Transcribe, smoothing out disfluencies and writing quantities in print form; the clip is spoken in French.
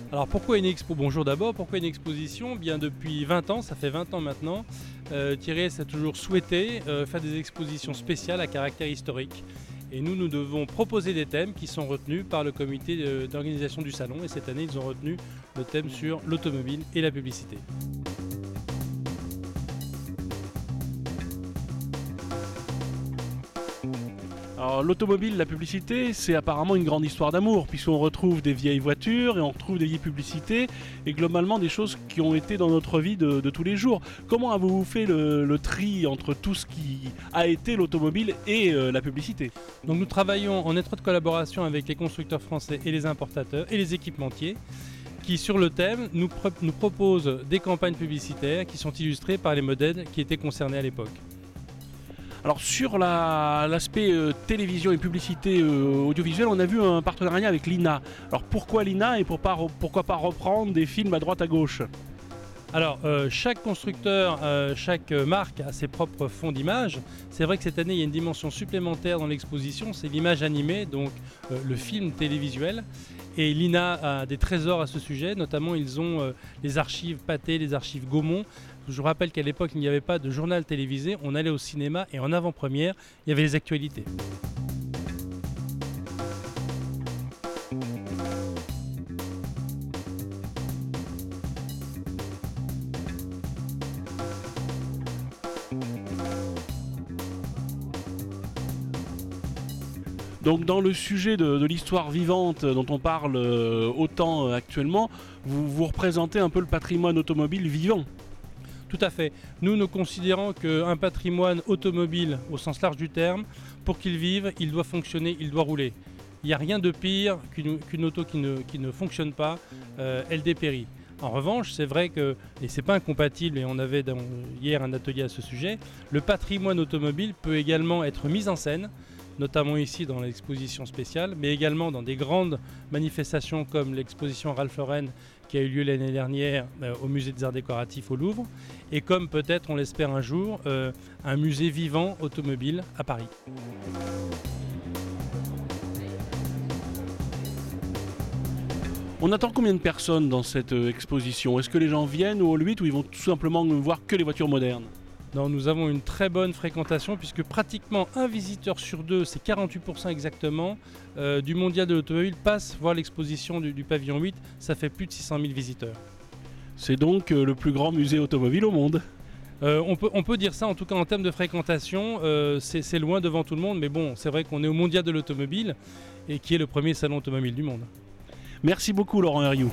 Alors pourquoi une expo? Bonjour d'abord, pourquoi une exposition? Bien depuis 20 ans, ça fait 20 ans maintenant, Thierry a toujours souhaité faire des expositions spéciales à caractère historique. Et nous devons proposer des thèmes qui sont retenus par le comité d'organisation du salon. Et cette année, ils ont retenu le thème sur l'automobile et la publicité. Alors l'automobile, la publicité, c'est apparemment une grande histoire d'amour, puisqu'on retrouve des vieilles voitures et on retrouve des vieilles publicités, et globalement des choses qui ont été dans notre vie de tous les jours. Comment avez-vous fait le tri entre tout ce qui a été l'automobile et la publicité? Donc nous travaillons en étroite collaboration avec les constructeurs français et les importateurs et les équipementiers qui, sur le thème, nous proposent des campagnes publicitaires qui sont illustrées par les modèles qui étaient concernés à l'époque. Alors sur l'aspect télévision et publicité audiovisuelle, on a vu un partenariat avec l'INA. Alors pourquoi l'INA et pourquoi pas reprendre des films à droite à gauche? Alors, chaque constructeur, chaque marque a ses propres fonds d'image. C'est vrai que cette année, il y a une dimension supplémentaire dans l'exposition, c'est l'image animée, donc le film télévisuel. Et l'INA a des trésors à ce sujet, notamment ils ont les archives Pathé, les archives Gaumont. Je vous rappelle qu'à l'époque, il n'y avait pas de journal télévisé, on allait au cinéma et en avant-première, il y avait les actualités. Donc dans le sujet de l'histoire vivante dont on parle autant actuellement, vous représentez un peu le patrimoine automobile vivant. Tout à fait. Nous considérons qu'un patrimoine automobile, au sens large du terme, pour qu'il vive, il doit fonctionner, il doit rouler. Il n'y a rien de pire qu'une auto qui ne fonctionne pas, elle dépérit. En revanche, c'est vrai que, et c'est pas incompatible, et on avait hier un atelier à ce sujet, le patrimoine automobile peut également être mis en scène, notamment ici dans l'exposition spéciale, mais également dans des grandes manifestations comme l'exposition Ralph Lauren qui a eu lieu l'année dernière au musée des Arts Décoratifs au Louvre, et comme peut-être, on l'espère un jour, un musée vivant automobile à Paris. On attend combien de personnes dans cette exposition? Est-ce que les gens viennent au Hall 8 ou ils vont tout simplement ne voir que les voitures modernes? Non, nous avons une très bonne fréquentation puisque pratiquement un visiteur sur deux, c'est 48% exactement, du mondial de l'automobile passe voir l'exposition du pavillon 8. Ça fait plus de 600 000 visiteurs. C'est donc le plus grand musée automobile au monde. On peut dire ça, en tout cas en termes de fréquentation, c'est loin devant tout le monde, mais bon, c'est vrai qu'on est au mondial de l'automobile et qui est le premier salon automobile du monde. Merci beaucoup Laurent Herriou.